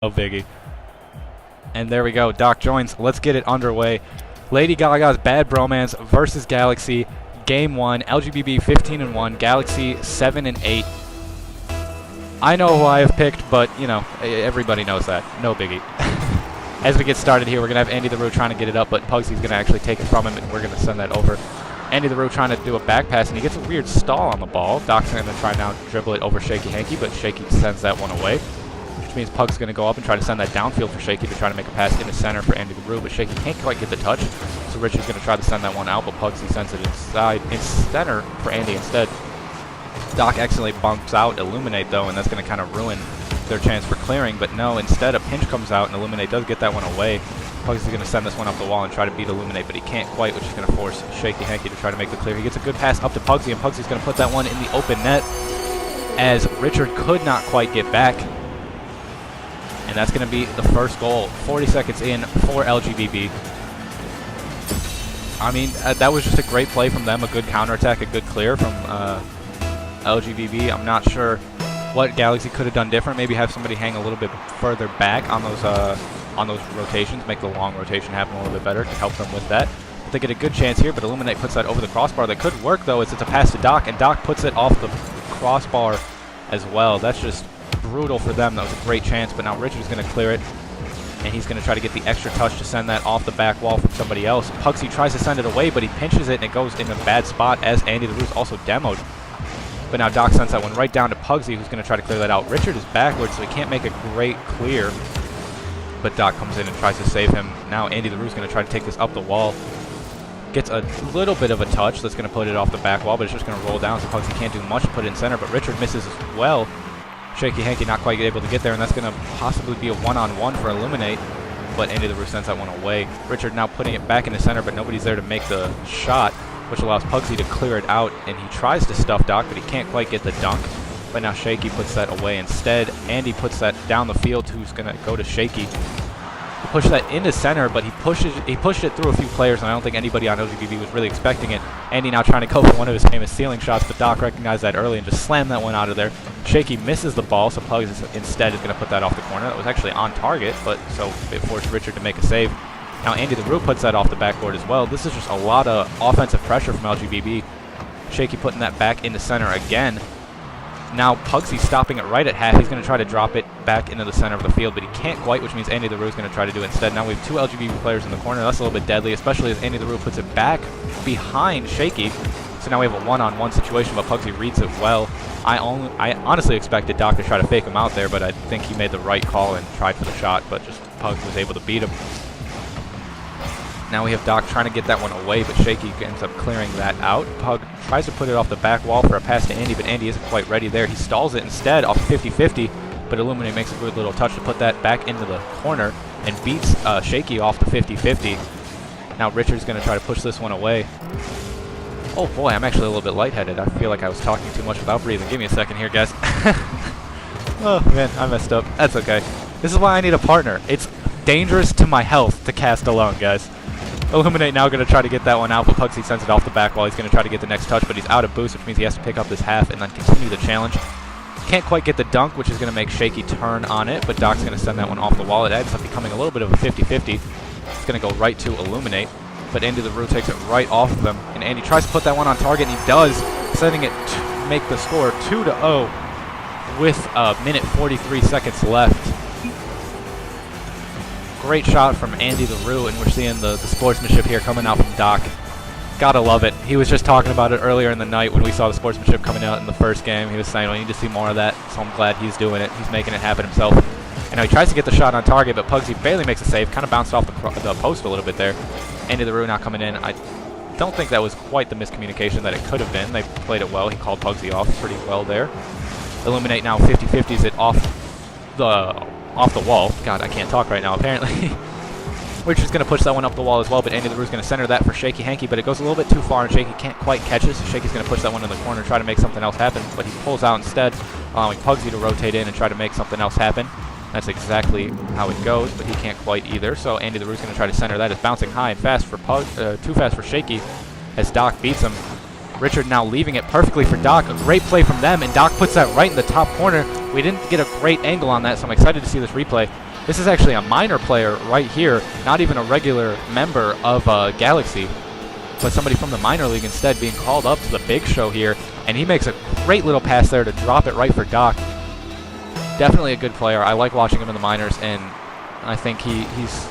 No biggie. And there we go. Doc joins. Let's get it underway. Lady Gaga's Bad Bromance versus Galaxy. Game 1. LGBB 15-1. Galaxy 7-8. I know who I have picked, but, you know, everybody knows that. No biggie. As we get started here, we're going to have Andy the Roo trying to get it up, but Pugsy's going to actually take it from him, and we're going to send that over. Andy the Roo trying to do a back pass, and he gets a weird stall on the ball. Doc's going to try now to dribble it over Shaky Hanky, but Shaky sends that one away, which means Pug's going to go up and try to send that downfield for Shaky to try to make a pass in the center for Andy the Roo, but Shaky can't quite get the touch, so Richard's going to try to send that one out, but Pugsy sends it inside, in center for Andy instead. Doc accidentally bumps out Illuminate, though, and that's going to kind of ruin their chance for clearing, but no, instead a pinch comes out, and Illuminate does get that one away. Pugsy's going to send this one up the wall and try to beat Illuminate, but he can't quite, which is going to force Shaky Hanky to try to make the clear. He gets a good pass up to Pugsy, and Pugsy's going to put that one in the open net, as Richard could not quite get back. And that's going to be the first goal. 40 seconds in for LGBB. I mean, that was just a great play from them. A good counterattack, a good clear from LGBB. I'm not sure what Galaxy could have done different. Maybe have somebody hang a little bit further back on those rotations. Make the long rotation happen a little bit better to help them with that. But they get a good chance here, but Illuminate puts that over the crossbar. That could work, though, as it's a pass to Doc, and Doc puts it off the crossbar as well. That's just brutal for them. That was a great chance, but now Richard's going to clear it, and he's going to try to get the extra touch to send that off the back wall from somebody else. Pugsy tries to send it away, but he pinches it, and it goes in a bad spot, as Andy the Roo's also demoed. But now Doc sends that one right down to Pugsy, who's going to try to clear that out. Richard is backwards, so he can't make a great clear, but Doc comes in and tries to save him. Now Andy the Roo's going to try to take this up the wall. Gets a little bit of a touch that's going to put it off the back wall, but it's just going to roll down, so Pugsy can't do much to put it in center, but Richard misses as well. Shaky Hanky not quite able to get there, and that's going to possibly be a one-on-one for Illuminate, but Andy the Roo sends that one away. Richard now putting it back in the center, but nobody's there to make the shot, which allows Pugsy to clear it out, and he tries to stuff Doc, but he can't quite get the dunk. But now Shaky puts that away instead. Andy puts that down the field, who's going to go to Shaky. He pushed that into center, but he pushed it through a few players, and I don't think anybody on LGBB was really expecting it. Andy now trying to go for one of his famous ceiling shots, but Doc recognized that early and just slammed that one out of there. Shaky misses the ball, so Pugs instead is going to put that off the corner. That was actually on target, but so it forced Richard to make a save. Now Andy the Roo puts that off the backboard as well. This is just a lot of offensive pressure from LGBB. Shaky putting that back into center again. Now Pugsy stopping it right at half. He's going to try to drop it back into the center of the field, but he can't quite, which means Andy the Roo is going to try to do it instead. Now we have two LGBB players in the corner. That's a little bit deadly, especially as Andy the Roo puts it back behind Shaky. So now we have a one-on-one situation, but Pugsy reads it well. I honestly expected Doc to try to fake him out there, but I think he made the right call and tried for the shot, but just Pugs was able to beat him. Now we have Doc trying to get that one away, but Shaky ends up clearing that out. Pug tries to put it off the back wall for a pass to Andy, but Andy isn't quite ready there. He stalls it instead off 50-50, but Illuminate makes a good little touch to put that back into the corner and beats Shaky off the 50-50. Now Richard's going to try to push this one away. Oh boy, I'm actually a little bit lightheaded. I feel like I was talking too much without breathing. Give me a second here, guys. Oh man, I messed up. That's okay. This is why I need a partner. It's dangerous to my health to cast alone, guys. Illuminate now going to try to get that one out, but Pugsy sends it off the back wall. He's going to try to get the next touch, but he's out of boost, which means he has to pick up this half and then continue the challenge. Can't quite get the dunk, which is going to make Shaky turn on it, but Doc's going to send that one off the wall. It ends up becoming a little bit of a 50-50. It's going to go right to Illuminate, but Andy the Roo takes it right off of him, and Andy tries to put that one on target, and he does, sending it to make the score 2-0 with a minute 43 seconds left. Great shot from Andy the Roo, and we're seeing the sportsmanship here coming out from Doc. Gotta love it. He was just talking about it earlier in the night when we saw the sportsmanship coming out in the first game. He was saying, we need to see more of that, so I'm glad he's doing it. He's making it happen himself. And now he tries to get the shot on target, but Pugsy barely makes a save. Kind of bounced off the post a little bit there. Andy the Roo now coming in. I don't think that was quite the miscommunication that it could have been. They played it well. He called Pugsy off pretty well there. Illuminate now 50-50s it off the wall. God, I can't talk right now, apparently. Richard's going to push that one up the wall as well, but Andy the Roo's going to center that for Shaky Hanky, but it goes a little bit too far, and Shaky can't quite catch it, so Shaky's going to push that one in the corner, try to make something else happen, but he pulls out instead, allowing Pugsy to rotate in and try to make something else happen. That's exactly how it goes, but he can't quite either, so Andy the Roo's going to try to center that. It's bouncing high and fast for too fast for Shaky, as Doc beats him. Richard now leaving it perfectly for Doc. A great play from them, and Doc puts that right in the top corner. We didn't get a great angle on that, so I'm excited to see this replay. This is actually a minor player right here, not even a regular member of Galaxy, but somebody from the minor league instead being called up to the big show here, and he makes a great little pass there to drop it right for Doc. Definitely a good player. I like watching him in the minors, and I think he's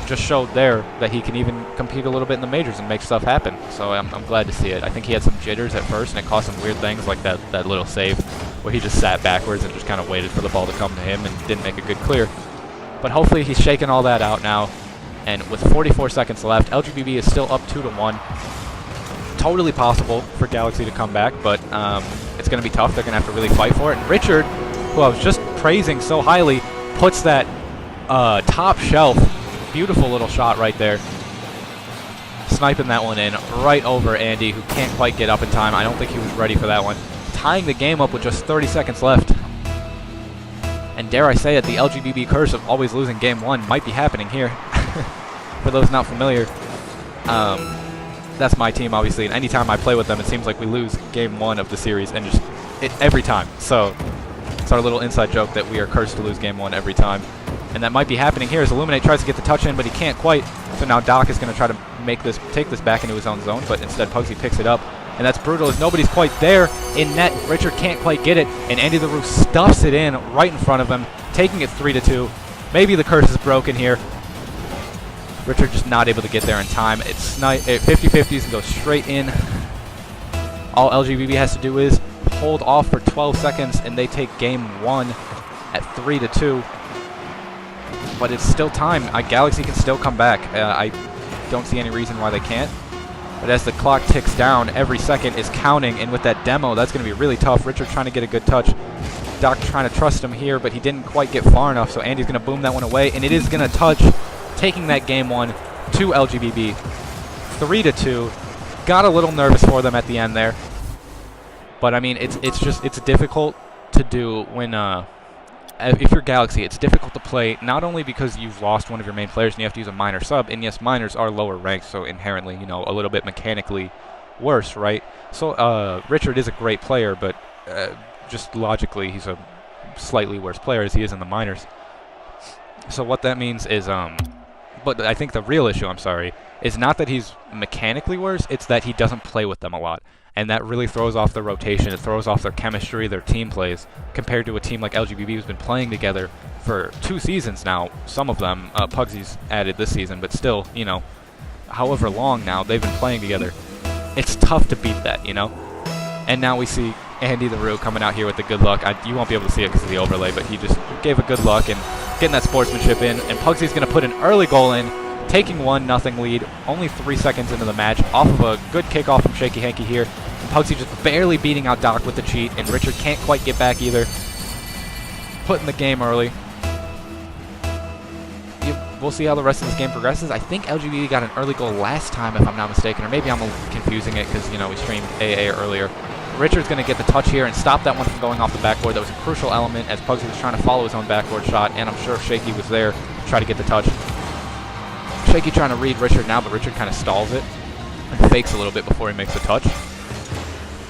just showed there that he can even compete a little bit in the majors and make stuff happen. So I'm glad to see it. I think he had some jitters at first, and it caused some weird things like that little save where he just sat backwards and just kind of waited for the ball to come to him and didn't make a good clear. But hopefully he's shaking all that out now. And with 44 seconds left, LGBB is still up 2-1. Totally possible for Galaxy to come back, but it's going to be tough. They're going to have to really fight for it. And Richard, who I was just praising so highly, puts that top shelf. Beautiful little shot right there. Sniping that one in right over Andy, who can't quite get up in time. I don't think he was ready for that one. Tying the game up with just 30 seconds left. And dare I say it, the LGBB curse of always losing game one might be happening here. For those not familiar, that's my team, obviously, and anytime I play with them, it seems like we lose game one of the series, and just every time. So it's our little inside joke that we are cursed to lose game one every time. And that might be happening here as Illuminate tries to get the touch in, but he can't quite. So now Doc is going to try to take this back into his own zone, but instead Pugsy picks it up. And that's brutal as nobody's quite there in net. Richard can't quite get it, and Andy the Roof stuffs it in right in front of him, taking it 3-2. Maybe the curse is broken here. Richard just not able to get there in time. It's 50-50s and goes straight in. All LGBB has to do is hold off for 12 seconds, and they take game one at 3-2. But it's still time. Galaxy can still come back. I don't see any reason why they can't. But as the clock ticks down, every second is counting, and with that demo, that's going to be really tough. Richard trying to get a good touch. Doc trying to trust him here, but he didn't quite get far enough, so Andy's going to boom that one away, and it is going to touch, taking that game one to LGBB. 3-2. Got a little nervous for them at the end there. But, I mean, it's difficult to do when... if you're Galaxy, it's difficult to play not only because you've lost one of your main players and you have to use a minor sub, and yes, minors are lower ranked, so inherently, you know, a little bit mechanically worse, right? So Richard is a great player, but just logically, he's a slightly worse player as he is in the minors. So what that means is, but I think the real issue, is not that he's mechanically worse, it's that he doesn't play with them a lot. And that really throws off their rotation. It throws off their chemistry, their team plays, compared to a team like LGBB who's been playing together for 2 seasons now. Some of them, Pugsy's added this season, but still, you know, however long now they've been playing together. It's tough to beat that, you know? And now we see Andy the Roo coming out here with the good luck. You won't be able to see it because of the overlay, but he just gave a good luck and getting that sportsmanship in. And Pugsy's going to put an early goal in, taking 1-0 lead, only 3 seconds into the match, off of a good kickoff from Shaky Hanky here. And Pugsy just barely beating out Doc with the cheat, and Richard can't quite get back either. Putting the game early. We'll see how the rest of this game progresses. I think LGBB got an early goal last time, if I'm not mistaken, or maybe I'm confusing it because, you know, we streamed AA earlier. Richard's going to get the touch here and stop that one from going off the backboard. That was a crucial element as Pugsy was trying to follow his own backboard shot, and I'm sure Shaky was there to try to get the touch. Shaky trying to read Richard now, but Richard kind of stalls it and fakes a little bit before he makes the touch.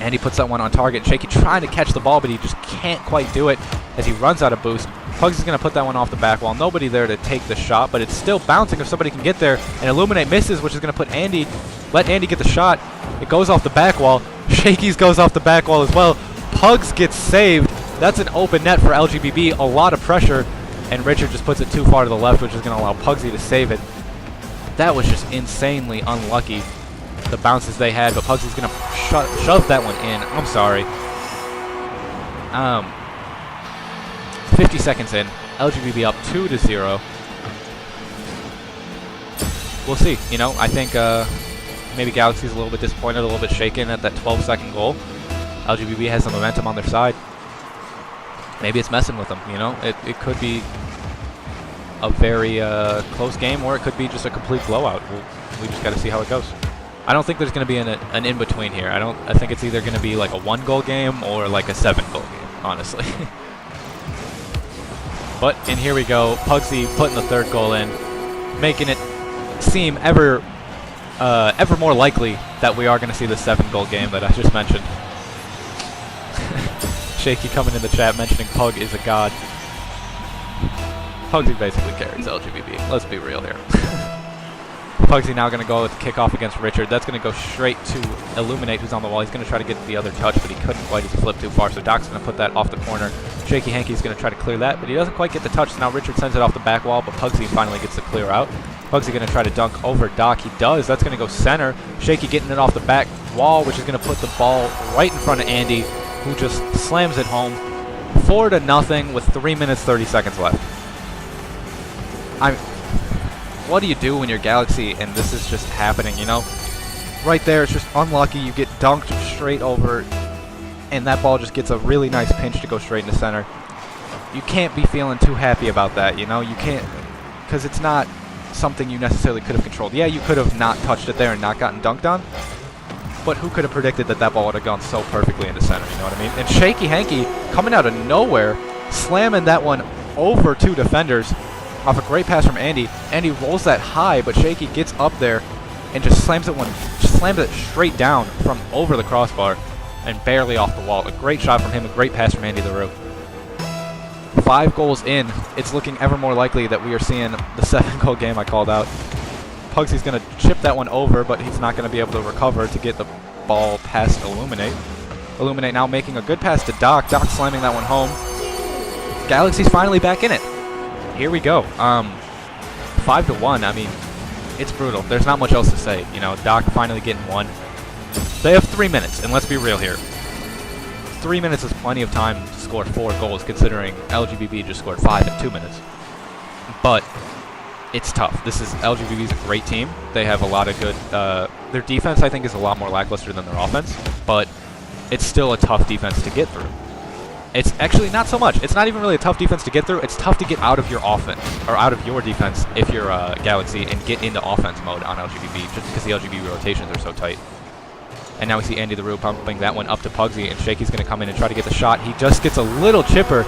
And he puts that one on target. Shaky trying to catch the ball, but he just can't quite do it as he runs out of boost. Pugsy's going to put that one off the back wall. Nobody there to take the shot, but it's still bouncing if somebody can get there. And Illuminate misses, which is going to put let Andy get the shot. It goes off the back wall. Shaky's goes off the back wall as well. Pugs gets saved. That's an open net for LGBB. A lot of pressure. And Richard just puts it too far to the left, which is going to allow Pugsy to save it. That was just insanely unlucky, the bounces they had, but Pugsy's going to shove that one in. I'm sorry. 50 seconds in. LGBB up 2-0. We'll see. You know, I think maybe Galaxy's a little bit disappointed, a little bit shaken at that 12-second goal. LGBB has the momentum on their side. Maybe it's messing with them, you know? It could be a very close game, or it could be just a complete blowout. We just got to see how it goes. I don't think there's going to be an in-between here. I think it's either going to be like a 1-goal game or like a 7-goal game, honestly. But, and here we go, Pugsy putting the 3rd goal in, making it seem ever more likely that we are going to see the 7-goal game that I just mentioned. Shaky coming in the chat mentioning Pug is a god. Pugsy basically carries LGBB. Let's be real here. Pugsy now going to go with the kickoff against Richard. That's going to go straight to Illuminate, who's on the wall. He's going to try to get the other touch, but he couldn't quite as he flipped too far, so Doc's going to put that off the corner. Shaky Hanky's going to try to clear that, but he doesn't quite get the touch, so now Richard sends it off the back wall, but Pugsy finally gets the clear out. Pugsy going to try to dunk over Doc. He does. That's going to go center. Shaky getting it off the back wall, which is going to put the ball right in front of Andy, who just slams it home. 4-0 with 3 minutes 30 seconds left. What do you do when you're Galaxy and this is just happening, you know? Right there, it's just unlucky. You get dunked straight over, and that ball just gets a really nice pinch to go straight into center. You can't be feeling too happy about that, you know? You can't, because it's not something you necessarily could have controlled. Yeah, you could have not touched it there and not gotten dunked on, but who could have predicted that that ball would have gone so perfectly into center, you know what I mean? And Shaky Hanky, coming out of nowhere, slamming that one over two defenders off a great pass from Andy. Andy rolls that high, but Shaky gets up there and just slams it straight down from over the crossbar and barely off the wall. A great shot from him, a great pass from Andy the Roo. 5 goals in, it's looking ever more likely that we are seeing the 7-goal game I called out. Pugsy's going to chip that one over, but he's not going to be able to recover to get the ball past Illuminate. Illuminate now making a good pass to Doc. Doc slamming that one home. Galaxy's finally back in it. Here we go. 5-1. I mean, it's brutal. There's not much else to say. You know, Doc finally getting one. They have 3 minutes, and let's be real here. 3 minutes is plenty of time to score 4 goals, considering LGBB just scored 5 in 2 minutes. But it's tough. LGBB's a great team. They have a lot of good. Their defense, I think, is a lot more lackluster than their offense, but it's still a tough defense to get through. It's actually not so much. It's not even really a tough defense to get through. It's tough to get out of your offense, or out of your defense if you're Galaxy, and get into offense mode on LGBB, just because the LGBB rotations are so tight. And now we see Andy the Roo pumping that one up to Pugsy, and Shaky's going to come in and try to get the shot. He just gets a little chipper.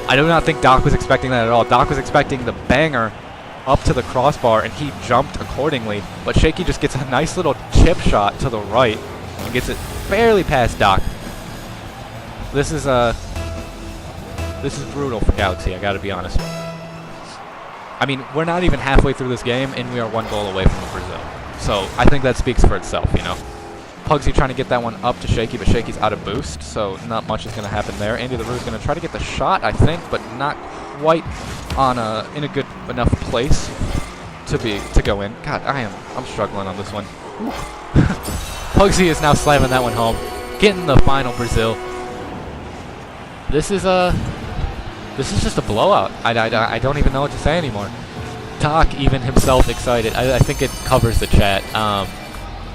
I do not think Doc was expecting that at all. Doc was expecting the banger up to the crossbar, and he jumped accordingly. But Shaky just gets a nice little chip shot to the right and gets it barely past Doc. This is brutal for Galaxy, I gotta be honest. I mean, we're not even halfway through this game, and we are 1 goal away from the Brazil. So I think that speaks for itself, you know. Pugsy trying to get that one up to Shaky, but Shaky's out of boost, so not much is going to happen there. Andy the Roo is going to try to get the shot, I think, but not quite in a good enough place to go in. God, I'm struggling on this one. Pugsy is now slamming that one home, getting the final Brazil. This is just a blowout. I don't even know what to say anymore. Doc even himself excited. I think it covers the chat.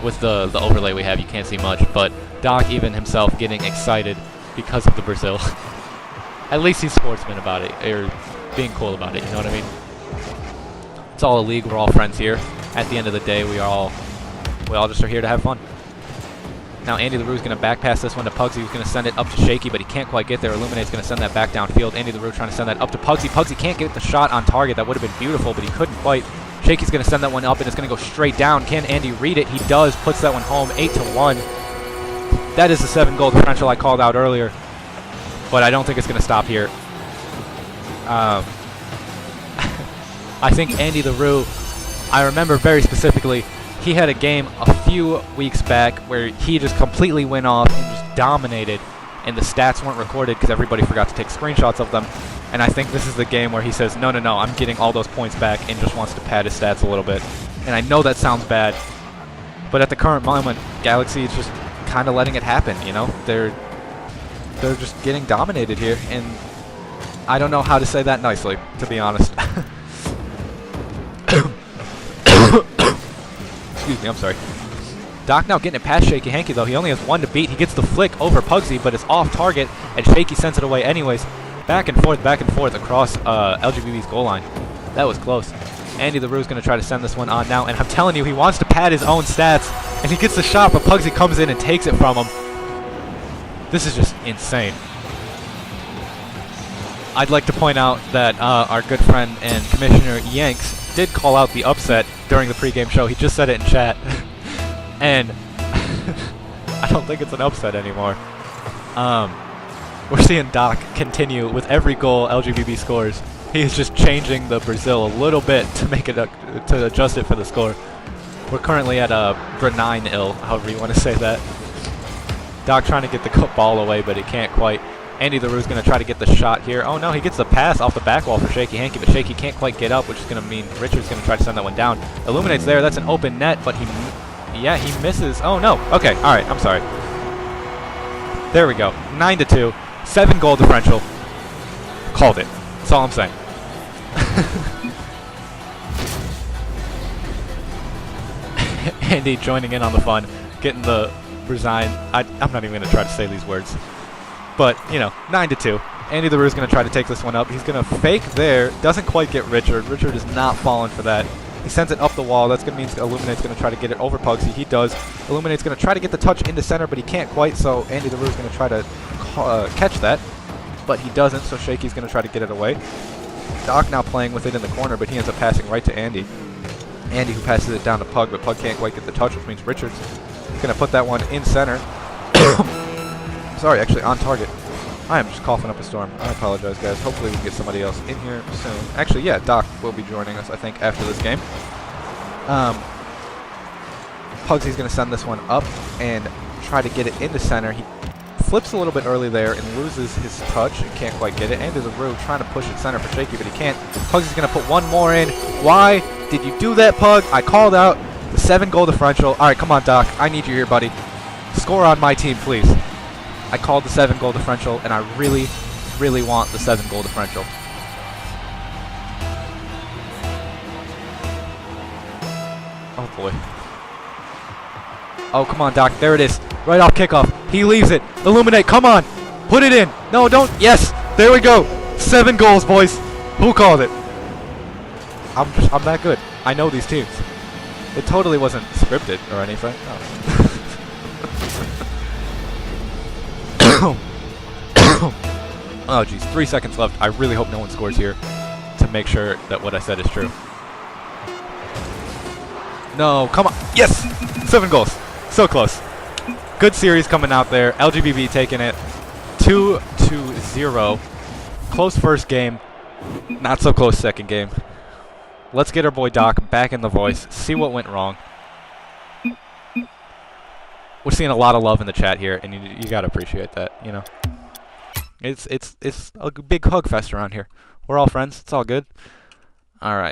With the overlay we have, you can't see much, but Doc even himself getting excited because of the Brazil. At least he's sportsman about it, or being cool about it, you know what I mean? It's all a league, we're all friends here. At the end of the day, we all just are here to have fun. Now Andy the Roo is going to back pass this one to Pugsy, who's going to send it up to Shaky, but he can't quite get there. Illuminate's going to send that back downfield. Andy the Roo trying to send that up to Pugsy. Pugsy can't get the shot on target. That would have been beautiful, but he couldn't quite. Shaky's going to send that one up, and it's going to go straight down. Can Andy read it? He does. Puts that one home, 8-1. That is the 7-goal differential I called out earlier, but I don't think it's going to stop here. I think Andy the Roo, I remember very specifically, he had a game a few weeks back where he just completely went off and just dominated, and the stats weren't recorded because everybody forgot to take screenshots of them. And I think this is the game where he says, no, I'm getting all those points back, and just wants to pad his stats a little bit. And I know that sounds bad, but at the current moment, Galaxy is just kind of letting it happen, you know? They're just getting dominated here, and I don't know how to say that nicely, to be honest. Excuse me, I'm sorry. Doc now getting it past Shaky Hanky, though. He only has 1 to beat. He gets the flick over Pugsy, but it's off target, and Shaky sends it away anyways. Back and forth across LGBB's goal line. That was close. Andy the Roo is going to try to send this one on now, and I'm telling you, he wants to pad his own stats, and he gets the shot, but Pugsy comes in and takes it from him. This is just insane. I'd like to point out that our good friend and Commissioner Yanks did call out the upset during the pregame show. He just said it in chat. And I don't think it's an upset anymore. We're seeing Doc continue with every goal LGBB scores He is just changing the Brazil a little bit to make it to adjust it for the score. We're currently at Brenine-ill, however you want to say that. Doc trying to get the ball away, but he can't quite. Andy the Roo's going to try to get the shot here. Oh no, he gets the pass off the back wall for Shaky Hanky, but Shaky can't quite get up, which is going to mean Richard's going to try to send that one down. Illuminates there. That's an open net, but he misses. Oh no. Okay, all right. I'm sorry. There we go. 9-2. 7-goal differential. Called it. That's all I'm saying. Andy joining in on the fun, getting the resign. I'm not even going to try to say these words. But, you know, 9-2. Andy the Roo is going to try to take this one up. He's going to fake there. Doesn't quite get Richard. Richard is not falling for that. He sends it up the wall. That's going to mean Illuminate's going to try to get it over Pugsy. He does. Illuminate's going to try to get the touch into center, but he can't quite, so Andy the Roo is going to try to catch that. But he doesn't, so Shaky's going to try to get it away. Doc now playing with it in the corner, but he ends up passing right to Andy. Andy who passes it down to Pug, but Pug can't quite get the touch, which means Richards going to put that one in center. Sorry, actually on target. I am just coughing up a storm. I apologize, guys. Hopefully we can get somebody else in here soon. Actually, yeah, Doc will be joining us, I think, after this game. Pugsy's going to send this one up and try to get it into center. He flips a little bit early there and loses his touch and can't quite get it. Andy the Roo trying to push it center for Shaky, but he can't. Pugsy's going to put one more in. Why did you do that, Pug? I called out the 7-goal differential. All right, come on, Doc. I need you here, buddy. Score on my team, please. I called the 7-goal differential, and I really, really want the 7-goal differential. Oh, boy. Oh, come on, Doc. There it is. Right off kickoff. He leaves it. Illuminate. Come on. Put it in. No, don't. Yes. There we go. 7 goals, boys. Who called it? I'm that good. I know these teams. It totally wasn't scripted or anything. Oh, geez. 3 seconds left. I really hope no one scores here to make sure that what I said is true. No, come on. Yes! 7 goals. So close. Good series coming out there. LGBB taking it 2-0. Close first game. Not so close second game. Let's get our boy Doc back in the voice. See what went wrong. We're seeing a lot of love in the chat here, and you gotta appreciate that, you know. It's a big hug fest around here. We're all friends. It's all good. All right.